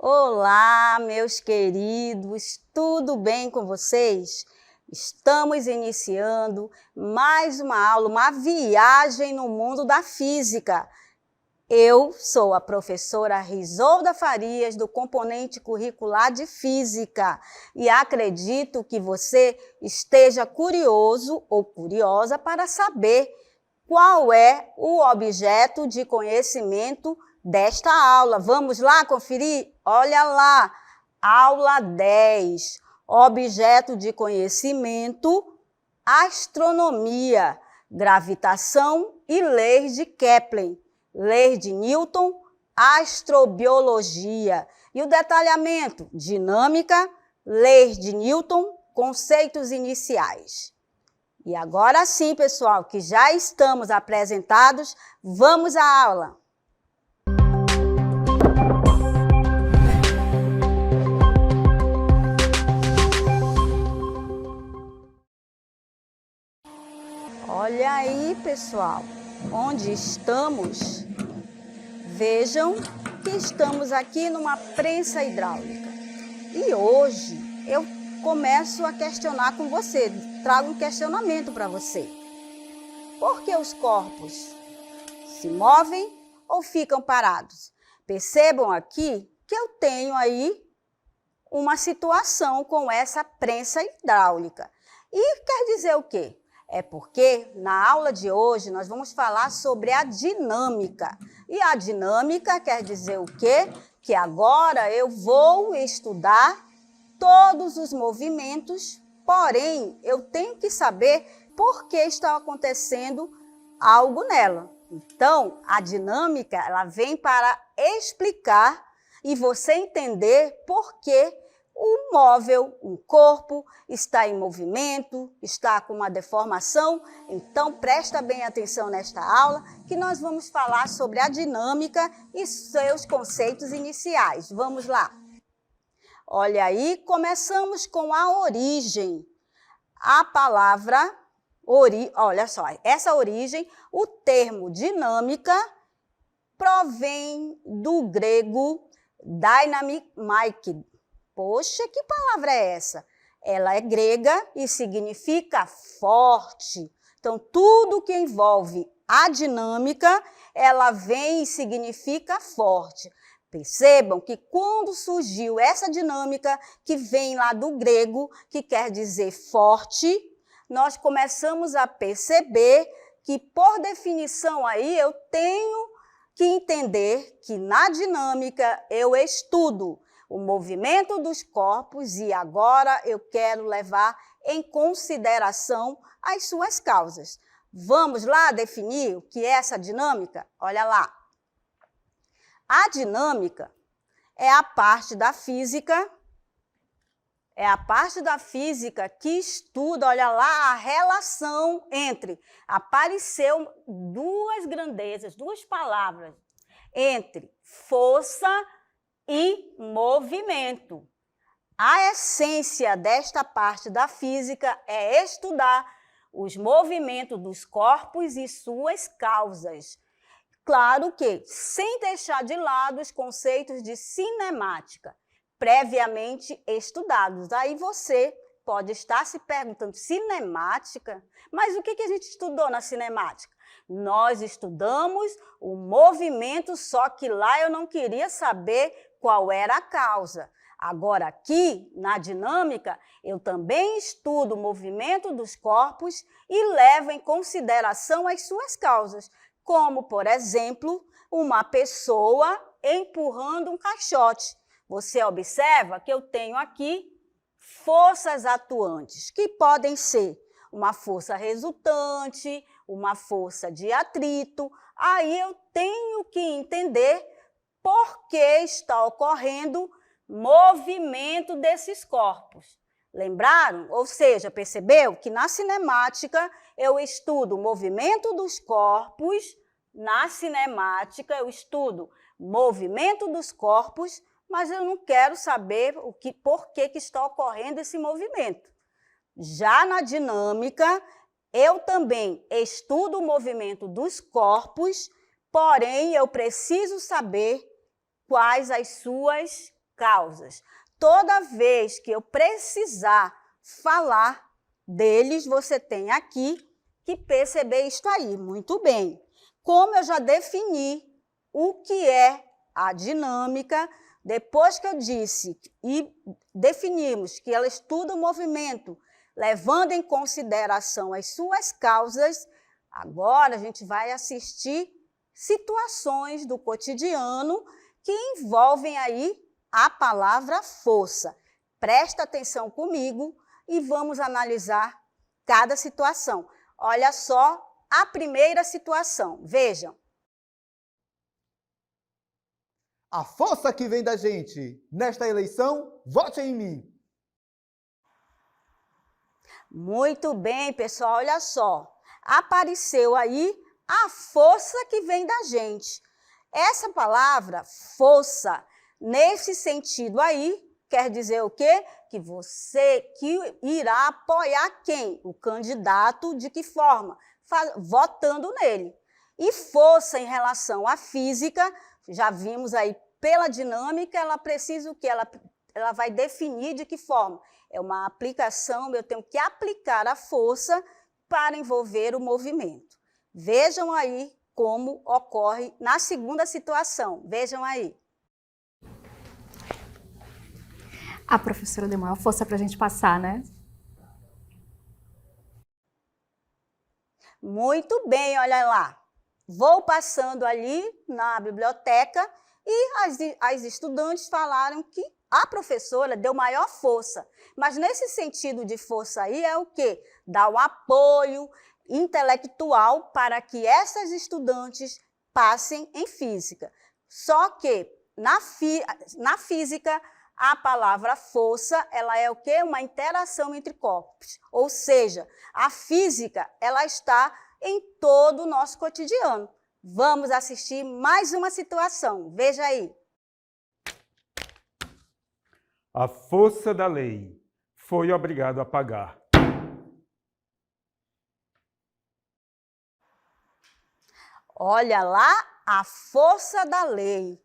Olá, meus queridos, tudo bem com vocês? Estamos iniciando mais uma aula, uma viagem no mundo da física. Eu sou a professora Risolda Farias, do componente curricular de Física, e acredito que você esteja curioso ou curiosa para saber qual é o objeto de conhecimento desta aula. Vamos lá conferir? Olha lá, aula 10, objeto de conhecimento, astronomia, gravitação e leis de Kepler, leis de Newton, astrobiologia. E o detalhamento, dinâmica, leis de Newton, conceitos iniciais. E agora sim, pessoal, que já estamos apresentados, vamos à aula. Olha aí, pessoal, onde estamos? Vejam que estamos aqui numa prensa hidráulica. E hoje eu começo a questionar com você, trago um questionamento para você. Por que os corpos se movem ou ficam parados? Percebam aqui que eu tenho aí uma situação com essa prensa hidráulica. E quer dizer o quê? É porque na aula de hoje nós vamos falar sobre a dinâmica. E a dinâmica quer dizer o quê? Que agora eu vou estudar todos os movimentos, porém eu tenho que saber por que está acontecendo algo nela. Então, a dinâmica ela vem para explicar e você entender por que o móvel, um corpo, está em movimento, está com uma deformação. Então, presta bem atenção nesta aula, que nós vamos falar sobre a dinâmica e seus conceitos iniciais. Vamos lá. Olha aí, começamos com a origem. A palavra, olha só, essa origem, o termo dinâmica, provém do grego dynamike. Poxa, que palavra é essa? Ela é grega e significa forte. Então, tudo que envolve a dinâmica, ela vem e significa forte. Percebam que quando surgiu essa dinâmica, que vem lá do grego, que quer dizer forte, nós começamos a perceber que, por definição aí, eu tenho que entender que na dinâmica eu estudo o movimento dos corpos e agora eu quero levar em consideração as suas causas. Vamos lá definir o que é essa dinâmica? Olha lá. A dinâmica é a parte da física, que estuda, olha lá, a relação entre, apareceu duas grandezas, duas palavras, entre força e movimento. A essência desta parte da física é estudar os movimentos dos corpos e suas causas. Claro que, sem deixar de lado os conceitos de cinemática, previamente estudados. Aí você pode estar se perguntando, cinemática? Mas o que a gente estudou na cinemática? Nós estudamos o movimento, só que lá eu não queria saber qual era a causa. Agora aqui, na dinâmica, eu também estudo o movimento dos corpos e levo em consideração as suas causas, como, por exemplo, uma pessoa empurrando um caixote. Você observa que eu tenho aqui forças atuantes, que podem ser uma força resultante, uma força de atrito. Aí eu tenho que entender por que está ocorrendo movimento desses corpos. Lembraram? Ou seja, percebeu que na cinemática eu estudo o movimento dos corpos, na cinemática eu estudo movimento dos corpos, mas eu não quero saber por que está ocorrendo esse movimento. Já na dinâmica, eu também estudo o movimento dos corpos, porém eu preciso saber quais as suas causas. Toda vez que eu precisar falar deles, você tem aqui que perceber isto aí. Muito bem. Como eu já defini o que é a dinâmica, depois que eu disse e definimos que ela estuda o movimento, levando em consideração as suas causas, agora a gente vai assistir situações do cotidiano que envolvem aí a palavra força. Presta atenção comigo e vamos analisar cada situação. Olha só a primeira situação, vejam. A força que vem da gente nesta eleição, vote em mim. Muito bem, pessoal, olha só. Apareceu aí a força que vem da gente. Essa palavra, força, nesse sentido aí, quer dizer o quê? Que você que irá apoiar quem? O candidato, de que forma? Votando nele. E força em relação à física, já vimos aí pela dinâmica, ela precisa o quê? Ela vai definir de que forma? É uma aplicação, eu tenho que aplicar a força para envolver o movimento. Vejam aí como ocorre na segunda situação. Vejam aí. A professora deu maior força para a gente passar, né? Muito bem, olha lá. Vou passando ali na biblioteca e as estudantes falaram que a professora deu maior força. Mas nesse sentido de força aí é o quê? Dar o apoio intelectual para que essas estudantes passem em física. Só que na física, a palavra força, ela é o quê? Uma interação entre corpos. Ou seja, a física, ela está em todo o nosso cotidiano. Vamos assistir mais uma situação. Veja aí. A força da lei foi obrigado a pagar. Olha lá, a força da lei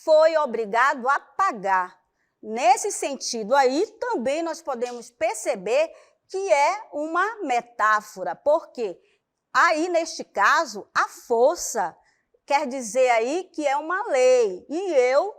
foi obrigado a pagar. Nesse sentido aí, também nós podemos perceber que é uma metáfora, porque aí, neste caso, a força quer dizer aí que é uma lei, e eu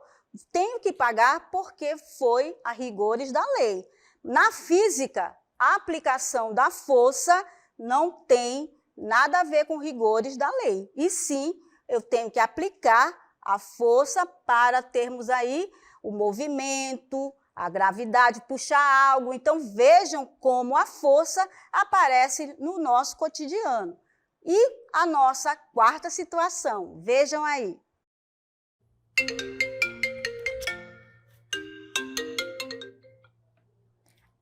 tenho que pagar porque foi a rigores da lei. Na física, a aplicação da força não tem nada a ver com rigores da lei, e sim, eu tenho que aplicar a força para termos aí o movimento, a gravidade, puxar algo. Então, vejam como a força aparece no nosso cotidiano. E a nossa quarta situação, vejam aí.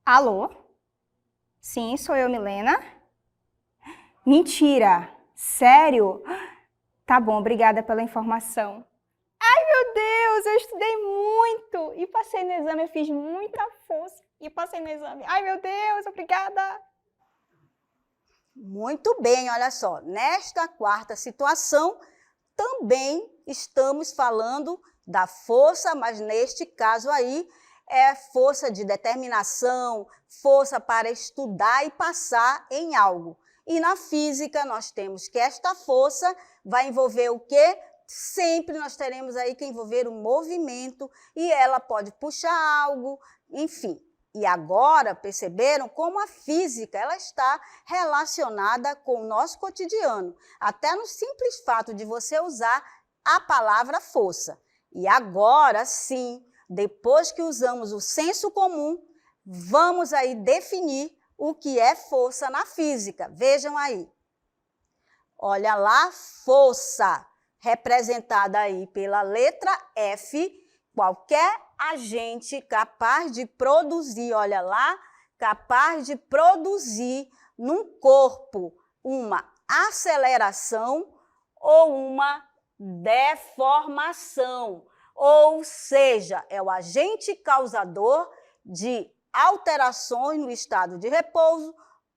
Alô? Sim, sou eu, Milena. Mentira! Sério? Tá bom, obrigada pela informação. Ai, meu Deus, eu estudei muito e passei no exame, eu fiz muita força e passei no exame. Ai, meu Deus, obrigada! Muito bem, olha só, nesta quarta situação também estamos falando da força, mas neste caso aí é força de determinação, força para estudar e passar em algo. E na física nós temos que esta força vai envolver o quê? Sempre nós teremos aí que envolver o movimento e ela pode puxar algo, enfim. E agora perceberam como a física ela está relacionada com o nosso cotidiano, até no simples fato de você usar a palavra força. E agora sim, depois que usamos o senso comum, vamos aí definir o que é força na física. Vejam aí. Olha lá, força, representada aí pela letra F, qualquer agente capaz de produzir, olha lá, capaz de produzir num corpo uma aceleração ou uma deformação. Ou seja, é o agente causador de alterações no estado de repouso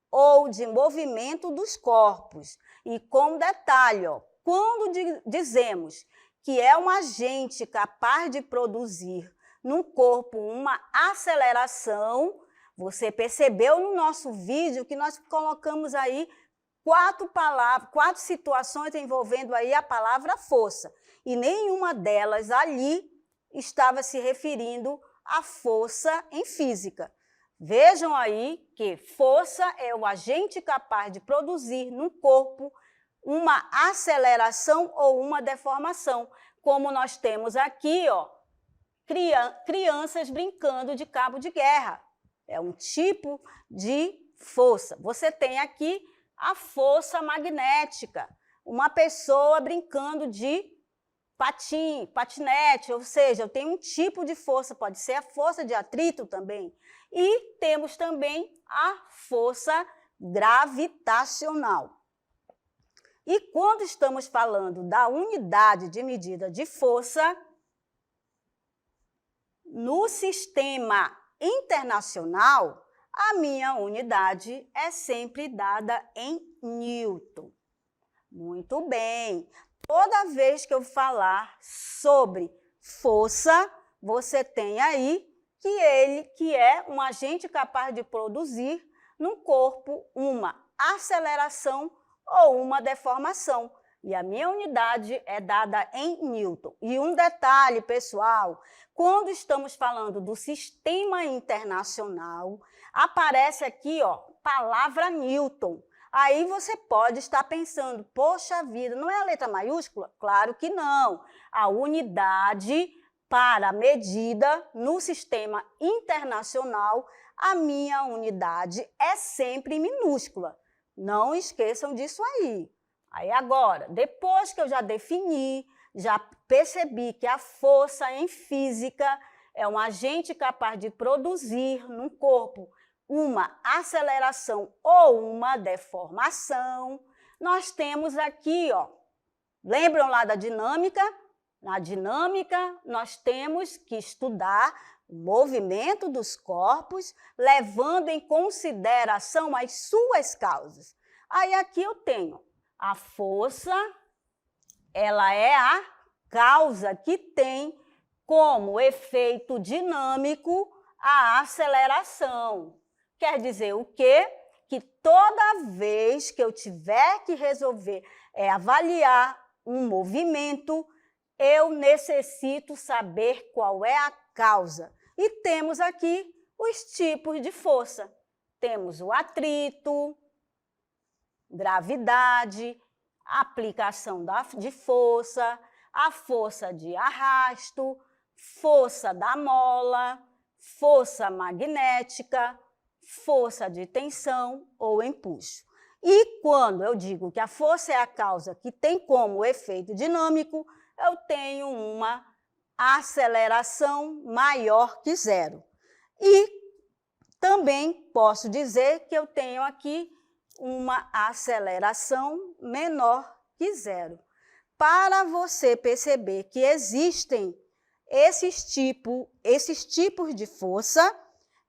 ou de movimento dos corpos. E com detalhe, ó, quando dizemos que é um agente capaz de produzir num corpo uma aceleração. Você percebeu no nosso vídeo que nós colocamos aí 4 situações envolvendo aí a palavra força. E nenhuma delas ali estava se referindo à força em física. Vejam aí que força é o agente capaz de produzir no corpo uma aceleração ou uma deformação, como nós temos aqui, ó, crianças brincando de cabo de guerra. É um tipo de força. Você tem aqui a força magnética, uma pessoa brincando de patinete, ou seja, eu tenho um tipo de força, pode ser a força de atrito também. E temos também a força gravitacional. E quando estamos falando da unidade de medida de força, no sistema internacional, a minha unidade é sempre dada em Newton. Muito bem. Toda vez que eu falar sobre força, você tem aí que é um agente capaz de produzir no corpo uma aceleração ou uma deformação. E a minha unidade é dada em Newton. E um detalhe, pessoal, quando estamos falando do sistema internacional, aparece aqui, ó, palavra Newton. Aí você pode estar pensando, poxa vida, não é a letra maiúscula? Claro que não. A unidade para medida no sistema internacional, a minha unidade é sempre minúscula. Não esqueçam disso aí. Aí agora, depois que eu já defini, já percebi que a força em física é um agente capaz de produzir no corpo uma aceleração ou uma deformação, nós temos aqui, ó, lembram lá da dinâmica? Na dinâmica, nós temos que estudar o movimento dos corpos, levando em consideração as suas causas. Aí aqui eu tenho a força, ela é a causa que tem como efeito dinâmico a aceleração. Quer dizer o quê? Que toda vez que eu tiver que resolver, avaliar um movimento, eu necessito saber qual é a causa. E temos aqui os tipos de força. Temos o atrito, gravidade, aplicação de força, a força de arrasto, força da mola, força magnética, força de tensão ou empuxo. E quando eu digo que a força é a causa que tem como efeito dinâmico, eu tenho uma aceleração maior que zero. E também posso dizer que eu tenho aqui uma aceleração menor que zero. Para você perceber que existem esses tipos de força,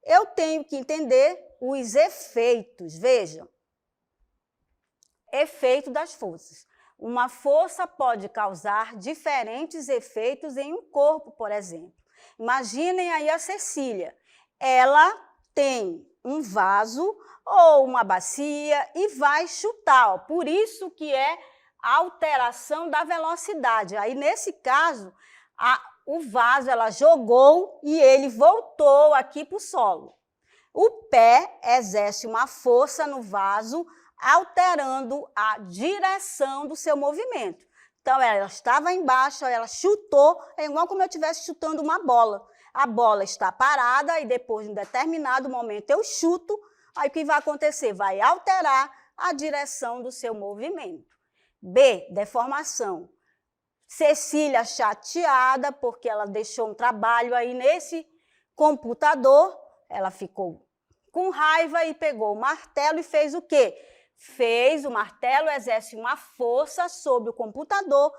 eu tenho que entender os efeitos. Vejam, efeito das forças. Uma força pode causar diferentes efeitos em um corpo, por exemplo. Imaginem aí a Cecília. Ela tem um vaso ou uma bacia e vai chutar. Ó. Por isso que é a alteração da velocidade. Aí, nesse caso, o vaso ela jogou e ele voltou aqui para o solo. O pé exerce uma força no vaso, alterando a direção do seu movimento. Então, ela estava embaixo, ela chutou, é igual como eu estivesse chutando uma bola. A bola está parada e depois de um determinado momento eu chuto, aí o que vai acontecer? Vai alterar a direção do seu movimento. B, deformação. Cecília chateada porque ela deixou um trabalho aí nesse computador, ela ficou com raiva e pegou o martelo e fez o quê? O martelo exerce uma força sobre o computador,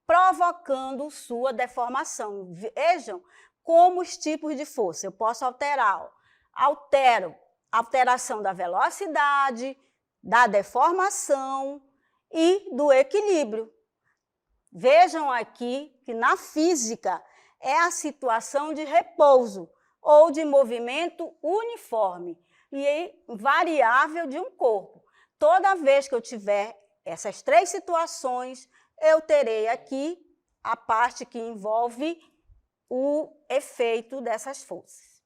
provocando sua deformação. Vejam como os tipos de força. Eu posso alterar. Altero alteração da velocidade, da deformação e do equilíbrio. Vejam aqui que na física é a situação de repouso ou de movimento uniforme e variável de um corpo. Toda vez que eu tiver essas três situações, eu terei aqui a parte que envolve o efeito dessas forças.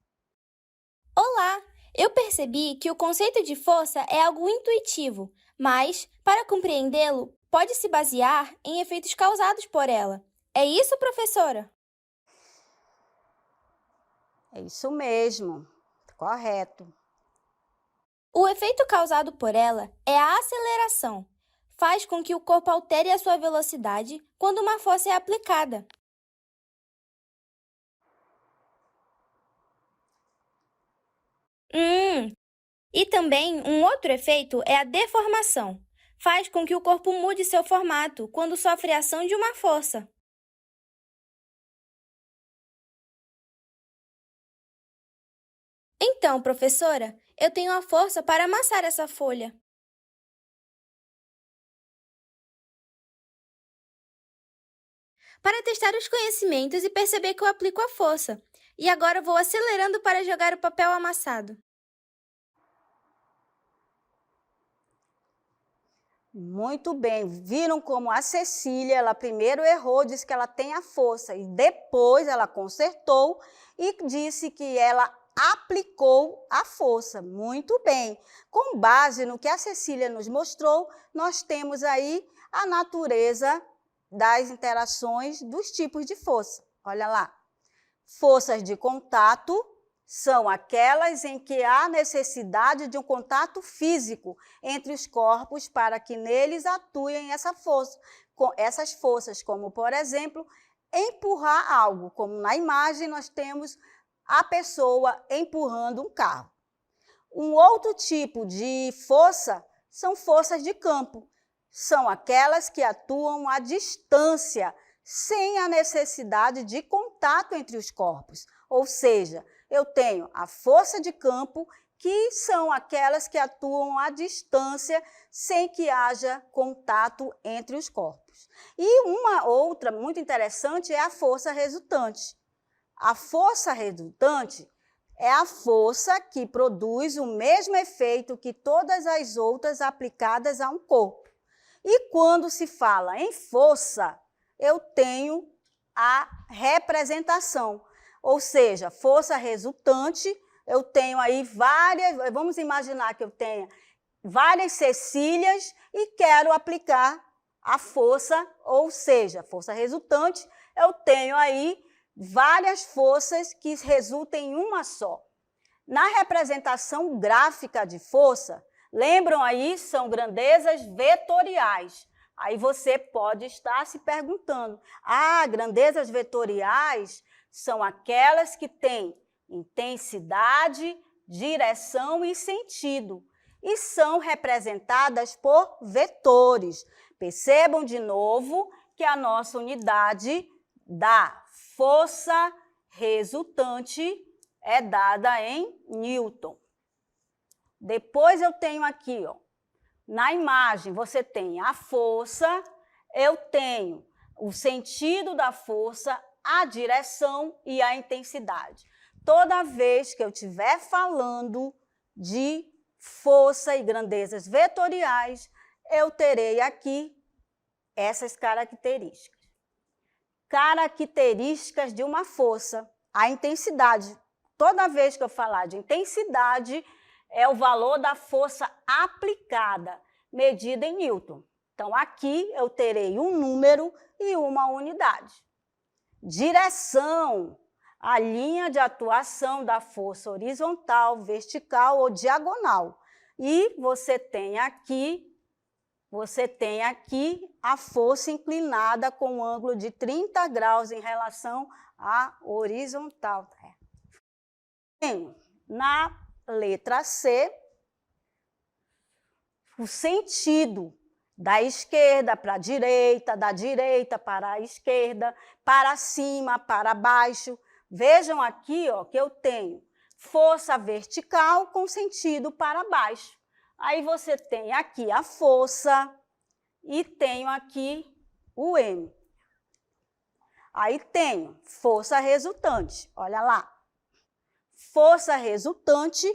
Olá! Eu percebi que o conceito de força é algo intuitivo, mas, para compreendê-lo, pode se basear em efeitos causados por ela. É isso, professora? É isso mesmo, correto. O efeito causado por ela é a aceleração. Faz com que o corpo altere a sua velocidade quando uma força é aplicada. E também um outro efeito é a deformação. Faz com que o corpo mude seu formato quando sofre a ação de uma força. Então, professora, eu tenho a força para amassar essa folha. Para testar os conhecimentos e perceber que eu aplico a força. E agora vou acelerando para jogar o papel amassado. Muito bem, viram como a Cecília, ela primeiro errou, disse que ela tem a força e depois ela consertou e disse que ela aplicou a força. Muito bem, com base no que a Cecília nos mostrou, nós temos aí a natureza das interações dos tipos de força. Olha lá, forças de contato são aquelas em que há necessidade de um contato físico entre os corpos para que neles atuem essas forças, como, por exemplo, empurrar algo, como na imagem nós temos a pessoa empurrando um carro. Um outro tipo de força são forças de campo. São aquelas que atuam à distância, sem a necessidade de contato entre os corpos. Ou seja, eu tenho a força de campo, que são aquelas que atuam à distância, sem que haja contato entre os corpos. E uma outra muito interessante é a força resultante. A força resultante é a força que produz o mesmo efeito que todas as outras aplicadas a um corpo. E quando se fala em força, eu tenho a representação. Ou seja, força resultante, eu tenho aí vamos imaginar que eu tenha várias Cecílias e quero aplicar a força, ou seja, força resultante, eu tenho aí várias forças que resultam em uma só. Na representação gráfica de força, lembram aí, são grandezas vetoriais. Aí você pode estar se perguntando, grandezas vetoriais são aquelas que têm intensidade, direção e sentido, e são representadas por vetores. Percebam de novo que a nossa unidade da força resultante é dada em Newton. Depois eu tenho aqui, na imagem, você tem a força, eu tenho o sentido da força, a direção e a intensidade. Toda vez que eu estiver falando de força e grandezas vetoriais, eu terei aqui essas características. Características de uma força, a intensidade. Toda vez que eu falar de intensidade, é o valor da força aplicada, medida em Newton. Então, aqui eu terei um número e uma unidade. Direção, a linha de atuação da força horizontal, vertical ou diagonal. E você tem aqui a força inclinada com um ângulo de 30 graus em relação à horizontal. Na letra C, o sentido da esquerda para a direita, da direita para a esquerda, para cima, para baixo. Vejam aqui que eu tenho força vertical com sentido para baixo. Aí você tem aqui a força e tenho aqui o M. Aí tenho força resultante, olha lá. Força resultante,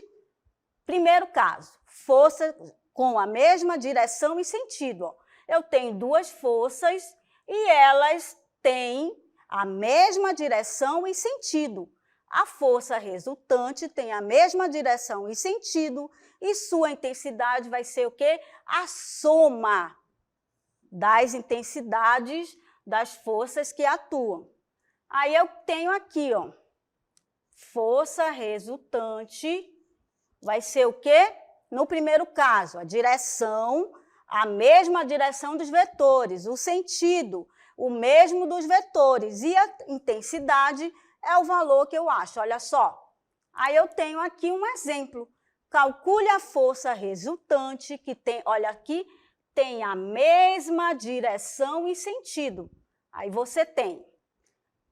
primeiro caso, força com a mesma direção e sentido. Ó. Eu tenho duas forças e elas têm a mesma direção e sentido. A força resultante tem a mesma direção e sentido e sua intensidade vai ser o quê? A soma das intensidades das forças que atuam. Aí eu tenho aqui, ó, força resultante vai ser o quê? No primeiro caso, a direção, a mesma direção dos vetores, o sentido, o mesmo dos vetores e a intensidade é o valor que eu acho, olha só. Aí eu tenho aqui um exemplo. Calcule a força resultante que tem, olha aqui, tem a mesma direção e sentido. Aí você tem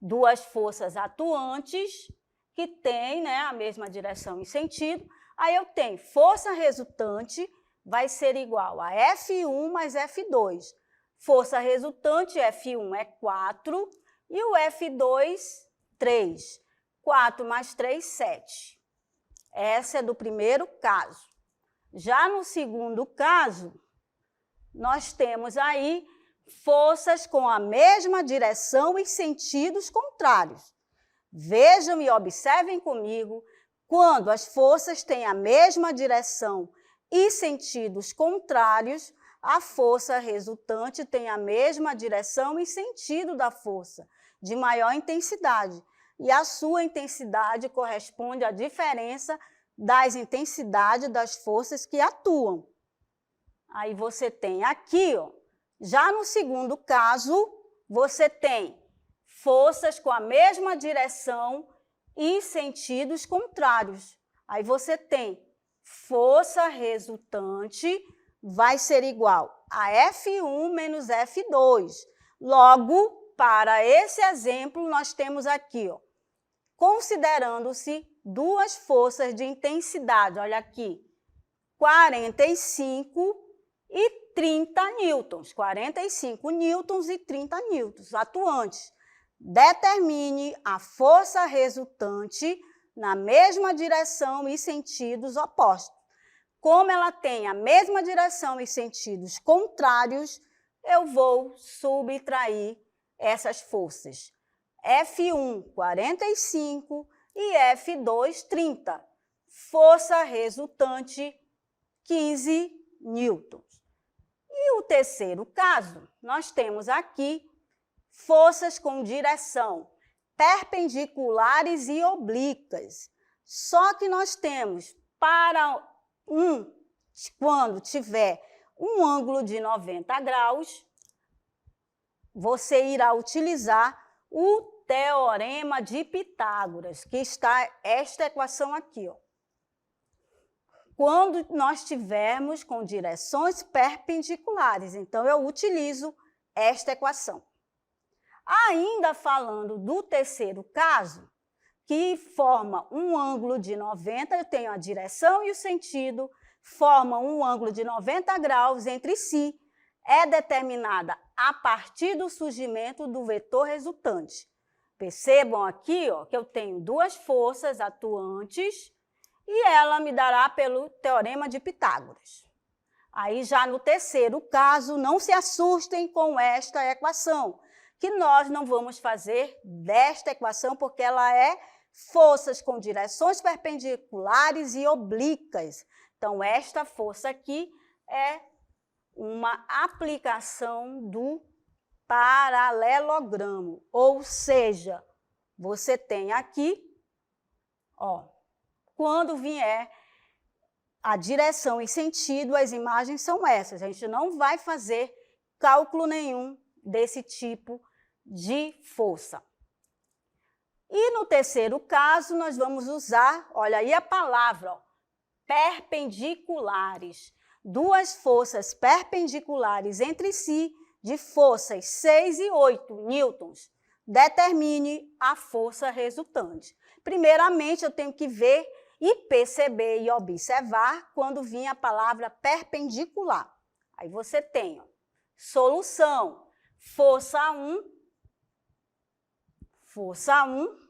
duas forças atuantes que têm, né, a mesma direção e sentido. Aí eu tenho força resultante vai ser igual a F1 mais F2. Força resultante, F1 é 4 e o F2, 3. 4 mais 3, 7. Essa é do primeiro caso. Já no segundo caso, nós temos aí forças com a mesma direção e sentidos contrários. Vejam e observem comigo, quando as forças têm a mesma direção e sentidos contrários, a força resultante tem a mesma direção e sentido da força, de maior intensidade. E a sua intensidade corresponde à diferença das intensidades das forças que atuam. Aí você tem aqui, ó, já no segundo caso, você tem forças com a mesma direção e sentidos contrários. Aí você tem força resultante vai ser igual a F1 menos F2. Logo, para esse exemplo, nós temos aqui, ó, considerando-se duas forças de intensidade, olha aqui, 45 e 30 newtons, 45 newtons e 30 newtons atuantes. Determine a força resultante na mesma direção e sentidos opostos. Como ela tem a mesma direção e sentidos contrários, eu vou subtrair essas forças. F1, 45 e F2, 30. Força resultante, 15 newtons. E o terceiro caso, nós temos aqui forças com direção perpendiculares e oblíquas. Só que nós temos para quando tiver um ângulo de 90 graus, você irá utilizar o teorema de Pitágoras, que está esta equação aqui, ó. Quando nós tivermos com direções perpendiculares, então eu utilizo esta equação. Ainda falando do terceiro caso, que forma um ângulo de 90, eu tenho a direção e o sentido, formam um ângulo de 90 graus entre si, é determinada a partir do surgimento do vetor resultante. Percebam aqui, ó, que eu tenho duas forças atuantes e ela me dará pelo teorema de Pitágoras. Aí já no terceiro caso, não se assustem com esta equação, que nós não vamos fazer desta equação porque ela é forças com direções perpendiculares e oblíquas. Então, esta força aqui é uma aplicação do paralelogramo, ou seja, você tem aqui, ó, quando vier a direção e sentido, as imagens são essas. A gente não vai fazer cálculo nenhum desse tipo de força. E no terceiro caso, nós vamos usar, olha aí a palavra, ó, perpendiculares. Duas forças perpendiculares entre si, de forças 6 e 8 newtons. Determine a força resultante. Primeiramente, eu tenho que ver e perceber e observar quando vir a palavra perpendicular. Aí você tem, ó, solução, força 1 Força 1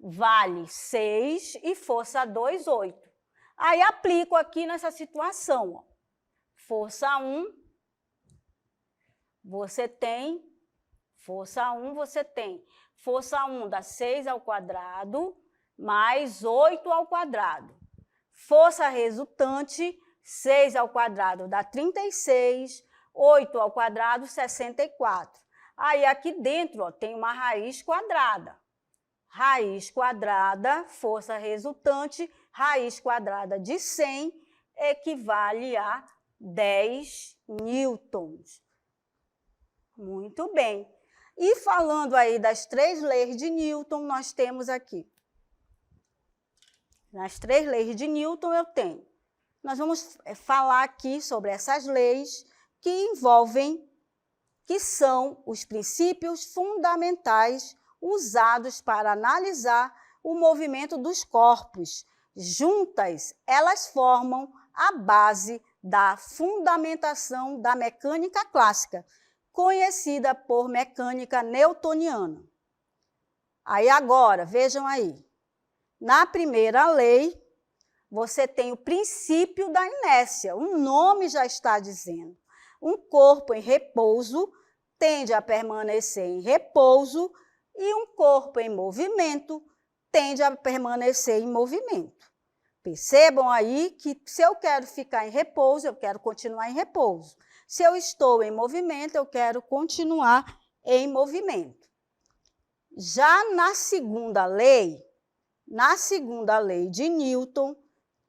vale 6 e força 2, 8. Aí aplico aqui nessa situação, ó. Força 1, você tem, força 1 dá 6 ao quadrado, mais 8 ao quadrado. Força resultante, 6 ao quadrado dá 36, 8 ao quadrado, 64. Aí aqui dentro, ó, tem uma raiz quadrada. Raiz quadrada, força resultante, raiz quadrada de 100 equivale a 10 newtons. Muito bem. E falando aí das 3 leis de Newton, nós temos aqui. Nas 3 leis de Newton eu tenho. Nós vamos falar aqui sobre essas leis que envolvem, que são os princípios fundamentais usados para analisar o movimento dos corpos. Juntas, elas formam a base da fundamentação da mecânica clássica, conhecida por mecânica newtoniana. Aí agora, vejam aí. Na primeira lei, você tem o princípio da inércia. O nome já está dizendo. Um corpo em repouso tende a permanecer em repouso e um corpo em movimento tende a permanecer em movimento. Percebam aí que se eu quero ficar em repouso, eu quero continuar em repouso. Se eu estou em movimento, eu quero continuar em movimento. Já na segunda lei de Newton,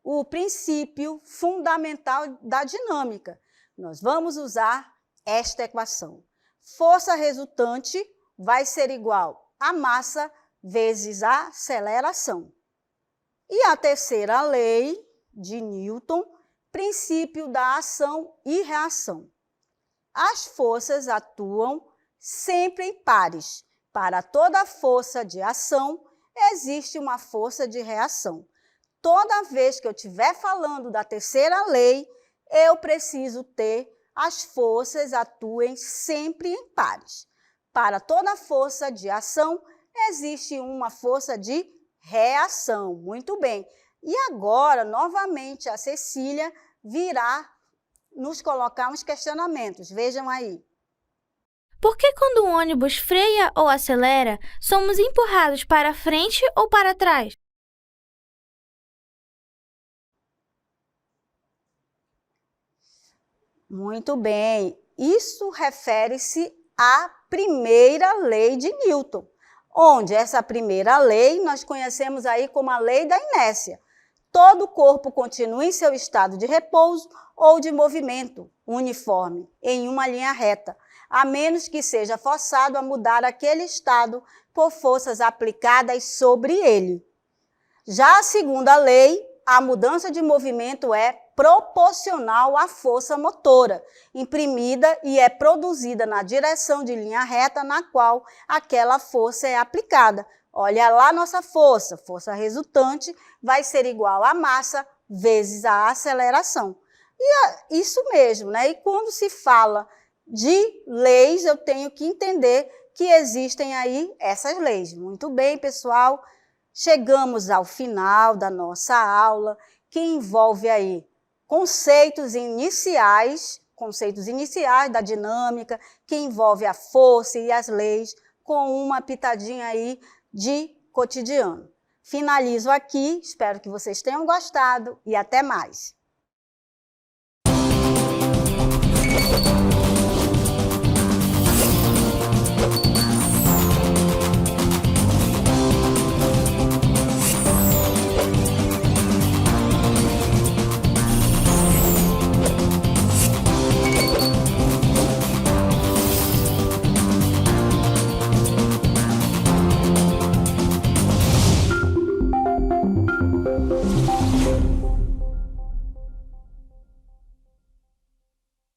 o princípio fundamental da dinâmica, nós vamos usar esta equação. Força resultante vai ser igual a massa vezes a aceleração. E a terceira lei de Newton, princípio da ação e reação. As forças atuam sempre em pares. Para toda força de ação, existe uma força de reação. Toda vez que eu estiver falando da terceira lei, eu preciso ter as forças atuem sempre em pares. Para toda força de ação, existe uma força de reação. Muito bem. E agora, novamente, a Cecília virá nos colocar uns questionamentos. Vejam aí. Por que quando o ônibus freia ou acelera, somos empurrados para frente ou para trás? Muito bem. Isso refere-se à primeira lei de Newton, onde essa primeira lei nós conhecemos aí como a lei da inércia. Todo corpo continua em seu estado de repouso ou de movimento uniforme, em uma linha reta, a menos que seja forçado a mudar aquele estado por forças aplicadas sobre ele. Já a segunda lei, a mudança de movimento é proporcional à força motora, imprimida e é produzida na direção de linha reta na qual aquela força é aplicada. Olha lá nossa força. Força resultante vai ser igual a massa vezes a aceleração. E é isso mesmo, né? E quando se fala de leis, eu tenho que entender que existem aí essas leis. Muito bem, pessoal. Chegamos ao final da nossa aula, que envolve aí conceitos iniciais da dinâmica, que envolve a força e as leis, com uma pitadinha aí de cotidiano. Finalizo aqui, espero que vocês tenham gostado e até mais.